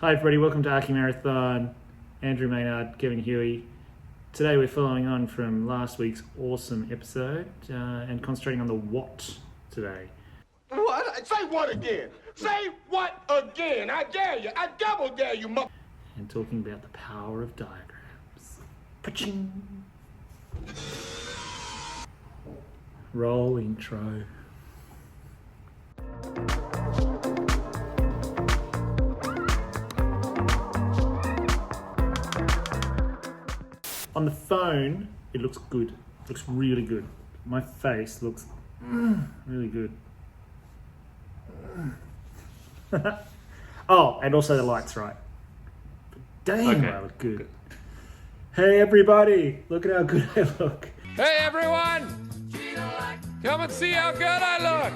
Hi everybody, welcome to Archimarathon. Andrew Maynard, Kevin Huey. Today we're following on from last week's awesome episode and concentrating on the what today. What? Say what again? Say what again? I dare you. I double dare you, And talking about the power of diagrams. Paching. Roll intro. On the phone, it looks good. It looks really good. My face looks really good. Oh, and also the light's right. But damn, I look good. Hey everybody, look at how good I look. Hey everyone! Come and see how good I look!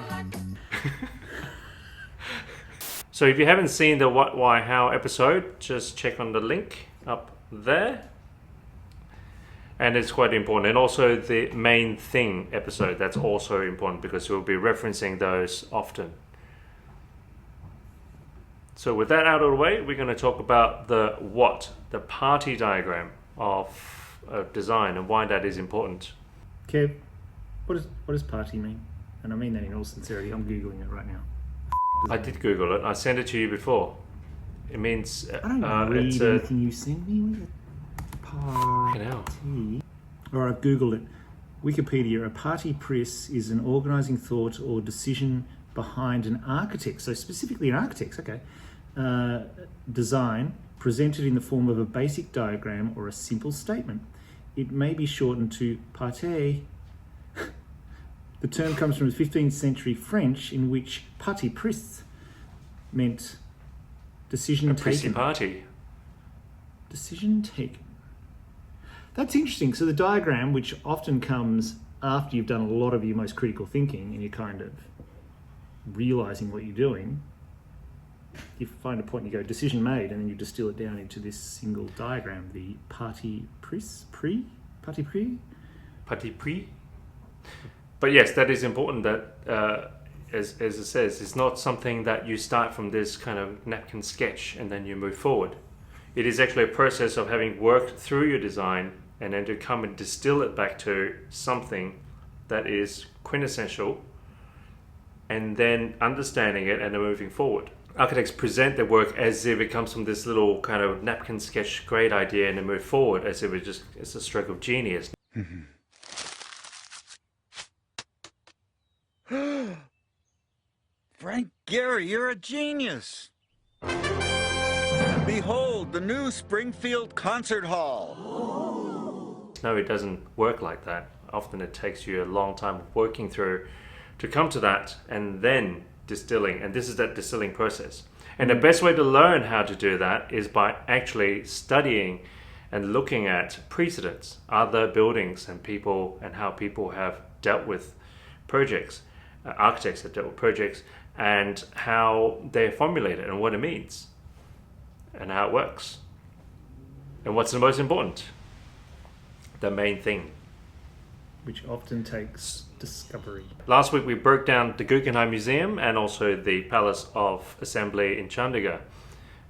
So if you haven't seen the What, Why, How episode, just check on the link up there. And it's quite important. And also the main thing episode, that's also important because we'll be referencing those often. So with that out of the way, we're going to talk about the what, the party diagram of design and why that is important. Kev, what does party mean? And I mean that in all sincerity. I'm Googling it right now. I did Google it. I sent it to you before. It means... I don't read anything you send me. Party. Or I've Googled it. Wikipedia, a parti pris is an organising thought or decision behind an architect, so specifically an architect's, design presented in the form of a basic diagram or a simple statement. It may be shortened to parti. The term comes from the 15th century French, in which parti pris meant decision taken. Party. Decision taken. That's interesting. So the diagram, which often comes after you've done a lot of your most critical thinking and you're kind of realising what you're doing, you find a point and you go, decision made, and then you distill it down into this single diagram, the parti pris? Parti pris? But yes, that is important that, as it says, it's not something that you start from this kind of napkin sketch and then you move forward. It is actually a process of having worked through your design and then to come and distill it back to something that is quintessential and then understanding it and then moving forward. Architects present their work as if it comes from this little kind of napkin sketch great idea and then move forward as if it's a stroke of genius. Frank Gehry, you're a genius. Behold, the new Springfield Concert Hall. No, it doesn't work like that. Often it takes you a long time of working through to come to that and then distilling. And this is that distilling process. And the best way to learn how to do that is by actually studying and looking at precedents, other buildings and people and how people have dealt with projects, architects have dealt with projects and how they're formulated and what it means. And how it works. And what's the most important? The main thing. Which often takes discovery. Last week we broke down the Guggenheim Museum and also the Palace of Assembly in Chandigarh.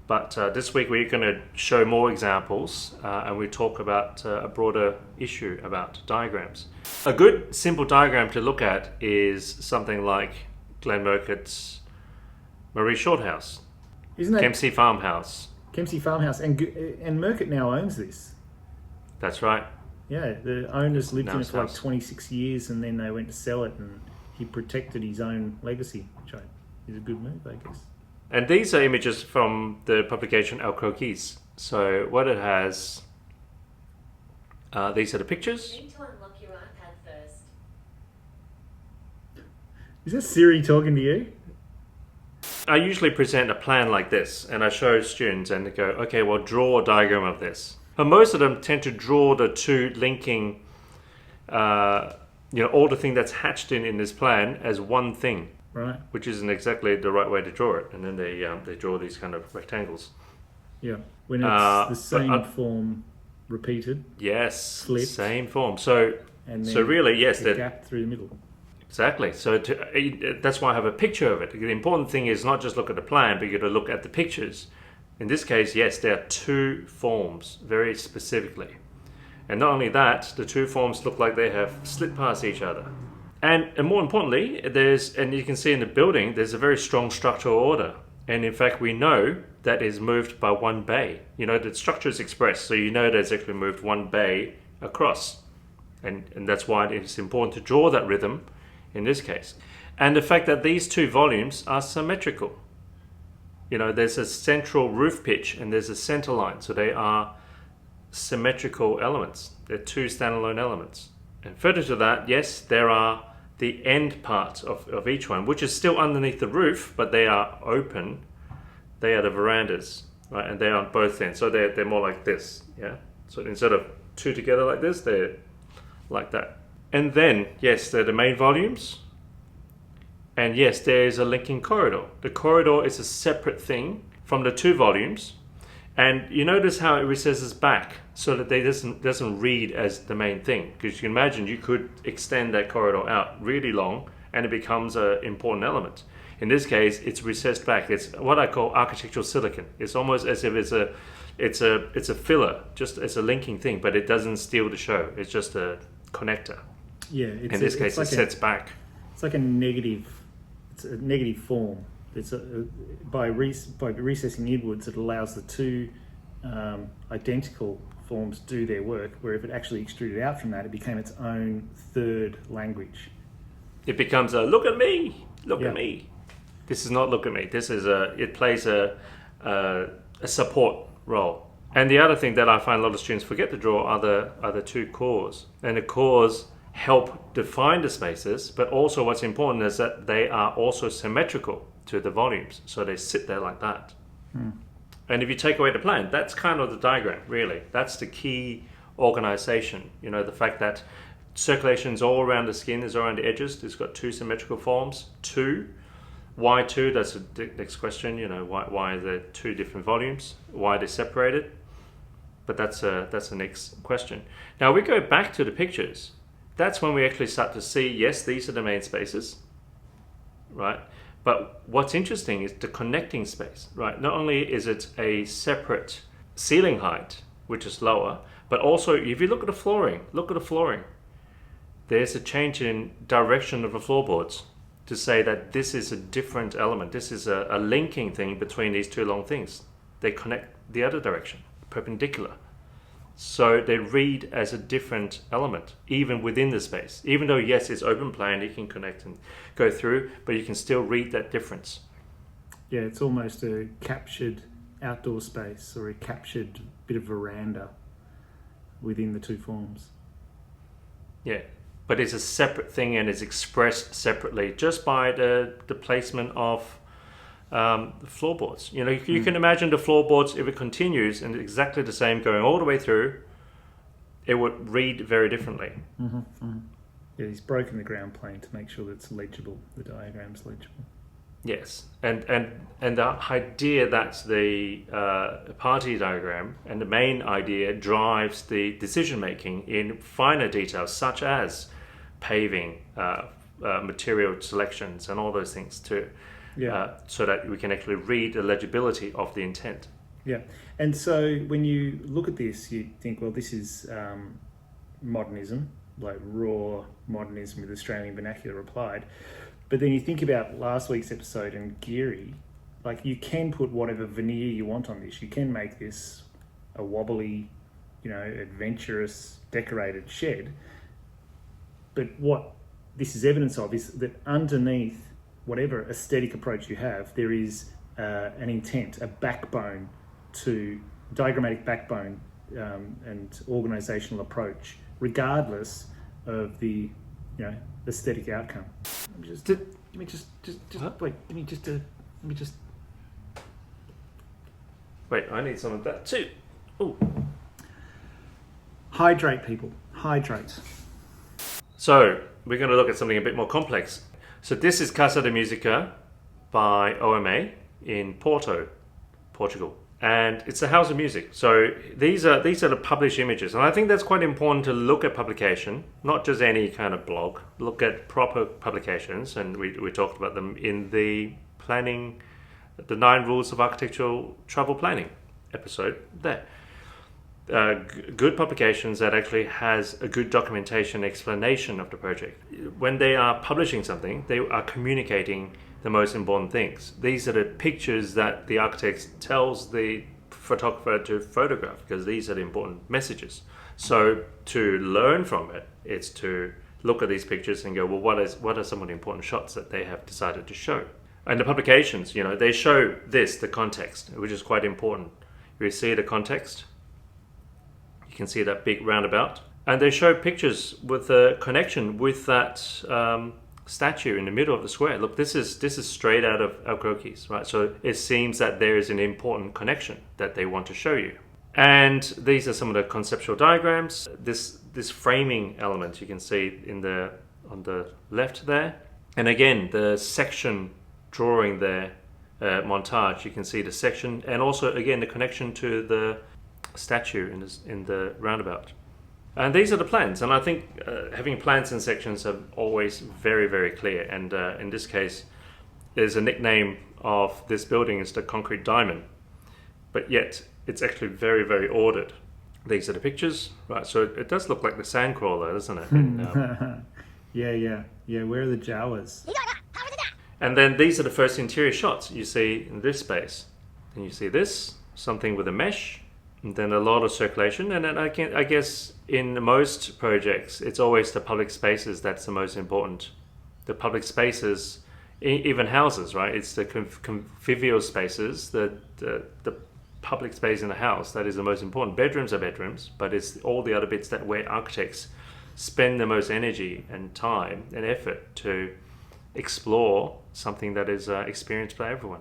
But this week we're going to show more examples and we talk about a broader issue about diagrams. A good simple diagram to look at is something like Glenn Murcutt's Marie Shorthouse. Isn't that Kempsey Farmhouse? Kempsey Farmhouse, and Murcutt now owns this. That's right. Yeah, the owners lived Now in it it's for like house. 26 years and then they went to sell it and he protected his own legacy, which is a good move, I guess. And these are images from the publication Croquis. So what it has, these are the pictures. You need to unlock your iPad first. Is that Siri talking to you? I usually present a plan like this and I show students and they go, okay, well, draw a diagram of this. But most of them tend to draw the two linking, all the thing that's hatched in this plan as one thing. Right. Which isn't exactly the right way to draw it. And then they draw these kind of rectangles. Yeah, when it's the same form repeated. Yes, flipped, same form. So really, yes, a gap through the middle. Exactly. So that's why I have a picture of it. The important thing is not just look at the plan, but you got to look at the pictures In this case, yes, there are two forms very specifically. And not only that, the two forms look like they have slid past each other. And more importantly, and you can see in the building, there's a very strong structural order. And in fact, we know that is moved by one bay. You know, the structure is expressed, so you know that it's actually moved one bay across. And that's why it's important to draw that rhythm in this case. And the fact that these two volumes are symmetrical. You know, there's a central roof pitch and there's a center line, so they are symmetrical elements. They're two standalone elements. And further to that, yes, there are the end part of each one, which is still underneath the roof, but they are open. They are the verandas, right? And they're on both ends, so they're more like this, yeah? So instead of two together like this, they're like that. And then, yes, they're the main volumes. And yes, there is a linking corridor. The corridor is a separate thing from the two volumes. And you notice how it recesses back so that they doesn't read as the main thing. Because you can imagine you could extend that corridor out really long and it becomes an important element. In this case, it's recessed back. It's what I call architectural silicon. It's almost as if it's a filler, just as a linking thing, but it doesn't steal the show. It's just a connector. Yeah. In this case, it sets back. It's like a negative form. It's by recessing inwards, it allows the two identical forms to do their work, where if it actually extruded out from that, it became its own third language. It becomes a look at me, look at me. This is not look at me. This is it plays a support role. And the other thing that I find a lot of students forget to draw are the two cores. And the cores help define the spaces, but also what's important is that they are also symmetrical to the volumes, so they sit there like that. And if you take away the plan, that's kind of the diagram, really. That's the key organization. You know, the fact that circulation is all around the skin, is around the edges. It's got two symmetrical forms. Why two? That's the next question. You know, why are there two different volumes? Why are they separated? But that's the next question. Now we go back to the pictures. That's when we actually start to see, yes, these are the main spaces, right? But what's interesting is the connecting space, right? Not only is it a separate ceiling height, which is lower, but also if you look at the flooring, there's a change in direction of the floorboards to say that this is a different element. This is a linking thing between these two long things. They connect the other direction, perpendicular. So they read as a different element, even within the space. Even though, yes, it's open plan, you can connect and go through, but you can still read that difference. Yeah, it's almost a captured outdoor space or a captured bit of veranda within the two forms. Yeah, but it's a separate thing and it's expressed separately just by the placement of the floorboards. You know, you can imagine the floorboards, if it continues and exactly the same going all the way through, it would read very differently. Yeah, he's broken the ground plane to make sure that it's legible, the diagram's legible. Yes, and the idea that the Parti diagram and the main idea drives the decision making in finer details, such as paving, material selections, and all those things too. Yeah. So that we can actually read the legibility of the intent. Yeah, and so when you look at this, you think, well, this is modernism, like raw modernism with Australian vernacular applied. But then you think about last week's episode and Geary, like you can put whatever veneer you want on this. You can make this a wobbly, you know, adventurous, decorated shed. But what this is evidence of is that underneath whatever aesthetic approach you have, there is an intent, a backbone to diagrammatic backbone and organizational approach, regardless of the, you know, aesthetic outcome. Wait, I need some of that too. Ooh. Hydrate, people. Hydrate. So we're going to look at something a bit more complex. So this is Casa da Musica by OMA in Porto, Portugal. And it's a house of music. So these are the published images. And I think that's quite important to look at publication, not just any kind of blog. Look at proper publications. And we talked about them in the planning the 9 Rules of Architectural Travel Planning episode there. Good publications that actually has a good documentation explanation of the project. When they are publishing something, they are communicating the most important things. These are the pictures that the architect tells the photographer to photograph, because these are the important messages. So to learn from it, it's to look at these pictures and go, well, what are some of the important shots that they have decided to show? And the publications, they show the context, which is quite important. You see the context. You can see that big roundabout. And they show pictures with a connection with that statue in the middle of the square. Look, this is straight out of Croquis, right? So it seems that there is an important connection that they want to show you. And these are some of the conceptual diagrams. This framing element you can see on the left there. And again, the section drawing there, montage, you can see the section, and also again the connection to the statue in the roundabout. And these are the plans, and I think having plans and sections are always very, very clear. And in this case, there's a nickname of this building is the concrete diamond, but yet it's actually very, very ordered. These are the pictures, right? So it does look like the sandcrawler, doesn't it? Yeah. Where are the Jawas? And then these are the first interior shots you see in this space. And you see this, something with a mesh, and then a lot of circulation. And then I guess in most projects, it's always the public spaces that's the most important. The public spaces, even houses, right? It's the convivial spaces, the public space in the house that is the most important. Bedrooms are bedrooms, but it's all the other bits that where architects spend the most energy and time and effort to explore something that is experienced by everyone.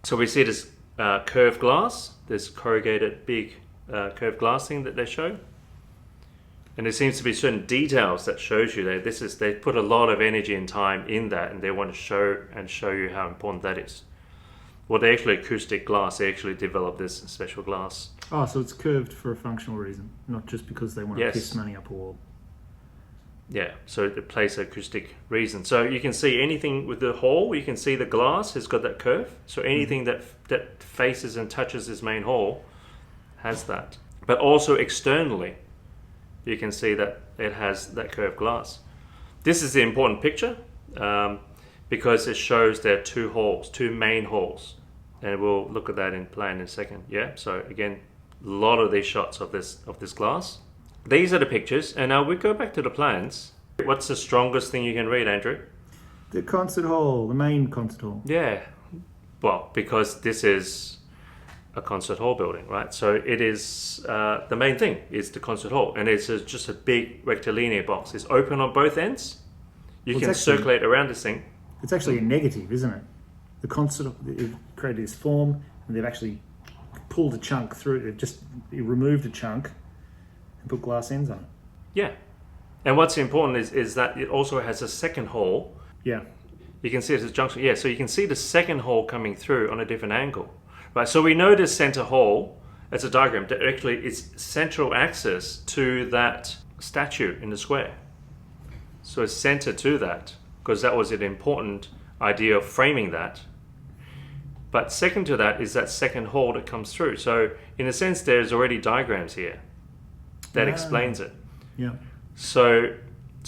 So we see this curved glass, this corrugated big curved glass thing that they show, and there seems to be certain details that shows you that they put a lot of energy and time in that, and they want to show you how important that is. Well, they actually acoustic glass. They actually developed this special glass. Oh, so it's curved for a functional reason, not just because they want to piss money up a wall. Yeah, so it plays acoustic reason. So you can see anything with the hall, you can see the glass has got that curve. So anything that faces and touches this main hall has that. But also externally, you can see that it has that curved glass. This is the important picture because it shows there are two main halls. And we'll look at that in plan in a second. Yeah, so again, a lot of these shots of this glass. These are the pictures, and now we go back to the plans. What's the strongest thing you can read, Andrew? The concert hall, the main concert hall. Yeah, well, because this is a concert hall building, right? So it is, the main thing is the concert hall, and it's just a big rectilinear box. It's open on both ends. You can circulate around this thing. It's actually a negative, isn't it? The concert, they've created this form, and they've actually pulled a chunk through it, removed a chunk, put glass ends on it. Yeah. And what's important is that it also has a second hall. Yeah. You can see it's a junction. Yeah, so you can see the second hall coming through on a different angle. Right, so we know this center hall, as a diagram, that actually it's central access to that statue in the square. So it's centered to that, because that was an important idea of framing that. But second to that is that second hall that comes through. So in a sense, there's already diagrams here that explains it. Yeah. So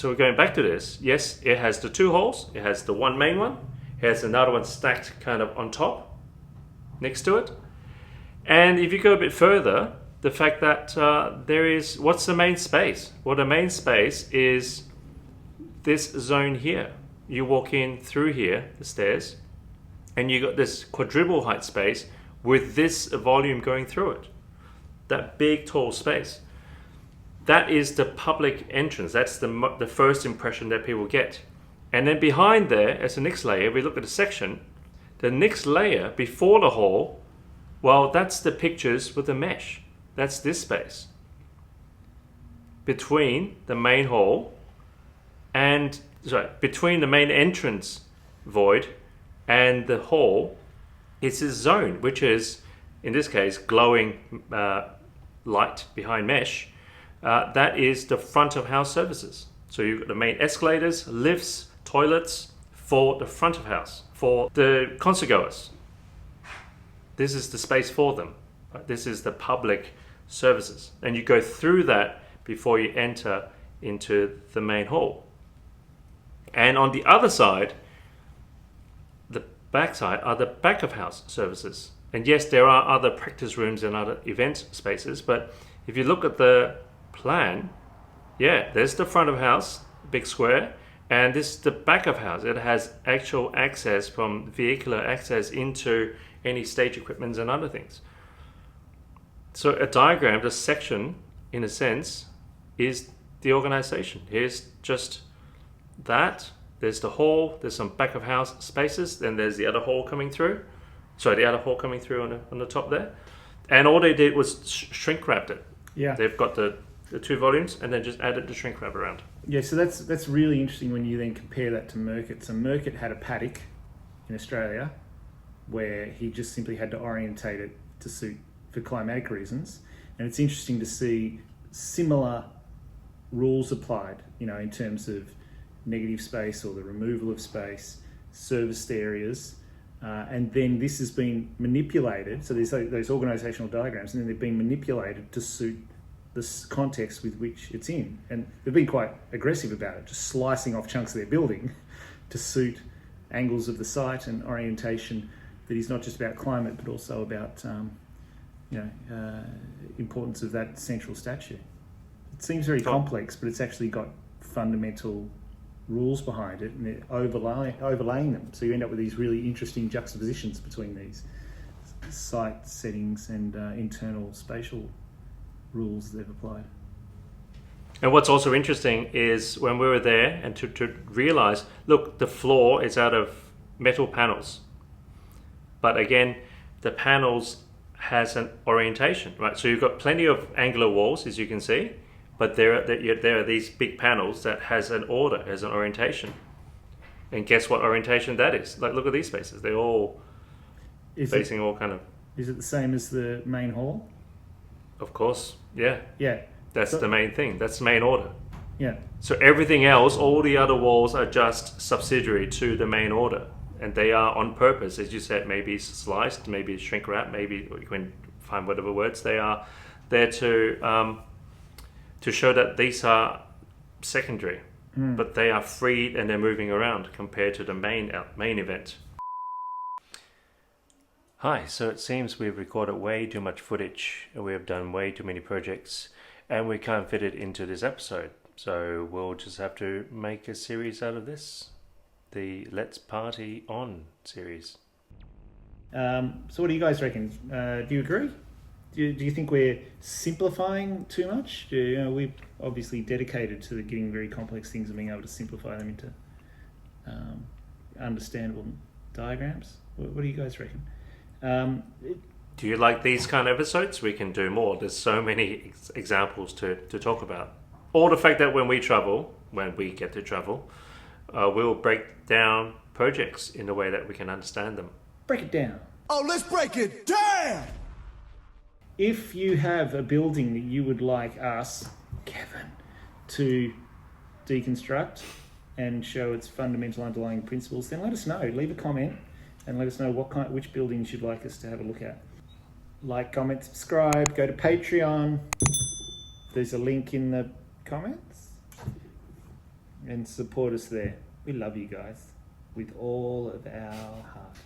we're going back to this. Yes, it has the two halls. It has the one main one. It has another one stacked kind of on top, next to it. And if you go a bit further, the fact that there is, what's the main space? Well, the main space is this zone here. You walk in through here, the stairs, and you got this quadruple height space with this volume going through it. That big, tall space. That is the public entrance. That's the first impression that people get. And then behind there, as the next layer, we look at the section. The next layer before the hall, well, that's the pictures with the mesh. That's this space. Between the main hall and, between the main entrance void and the hall, it's this zone, which is, in this case, glowing light behind mesh. That is the front of house services. So you've got the main escalators, lifts, toilets for the front of house, for the concert goers. this is the space for them. Right? This is the public services. And you go through that before you enter into the main hall. And on the other side, the back side, are the back of house services. And yes, there are other practice rooms and other event spaces, but if you look at the plan, yeah, there's the front of house, big square, and this is the back of house. It has actual access from vehicular access into any stage equipment and other things. So a diagram, the section, in a sense, is the organization. Here's just that. There's the hall, there's some back of house spaces, then there's the other hall coming through. Sorry, the other hall coming through on the top there. And all they did was shrink wrapped it. Yeah. They've got the 2 volumes and then just added the shrink wrap around. Yeah, so that's really interesting when you then compare that to Murcutt. So Murcutt had a paddock in Australia where he just simply had to orientate it to suit for climatic reasons. And it's interesting to see similar rules applied, in terms of negative space or the removal of space, serviced areas, and then this has been manipulated. So there's those organisational diagrams, and then they've been manipulated to suit this context with which it's in. And they've been quite aggressive about it, just slicing off chunks of their building to suit angles of the site and orientation that is not just about climate, but also about importance of that central statue. It seems very complex, but it's actually got fundamental rules behind it, and they're overlaying them. So you end up with these really interesting juxtapositions between these site settings and internal spatial rules they've applied. And what's also interesting is when we were there and to realize, look, the floor is out of metal panels. But again, the panels has an orientation, right? So you've got plenty of angular walls, as you can see, but there are these big panels that has an order, has an orientation. And guess what orientation that is? Like, look at these spaces. They're all facing all kind of... Is it the same as the main hall? Of course, yeah. Yeah. That's the main thing. That's the main order. Yeah. So everything else, all the other walls are just subsidiary to the main order. And they are on purpose, as you said, maybe sliced, maybe shrink wrap, maybe you can find whatever words. They are there to show that these are secondary, but they are free and they're moving around compared to the main event. Hi, so it seems we've recorded way too much footage and we have done way too many projects and we can't fit it into this episode. So we'll just have to make a series out of this. The Let's Party On series. So what do you guys reckon? Do you agree? Do you think we're simplifying too much? We're obviously dedicated to getting very complex things and being able to simplify them into understandable diagrams. What do you guys reckon? Do you like these kind of episodes? We can do more. There's so many examples to talk about. Or the fact that when we get to travel, we'll break down projects in a way that we can understand them. Break it down. Oh, let's break it down! If you have a building that you would like us, Kevin, to deconstruct and show its fundamental underlying principles, then let us know. Leave a comment and let us know which buildings you'd like us to have a look at. Like, comment, subscribe, go to Patreon. There's a link in the comments. And support us there. We love you guys with all of our heart.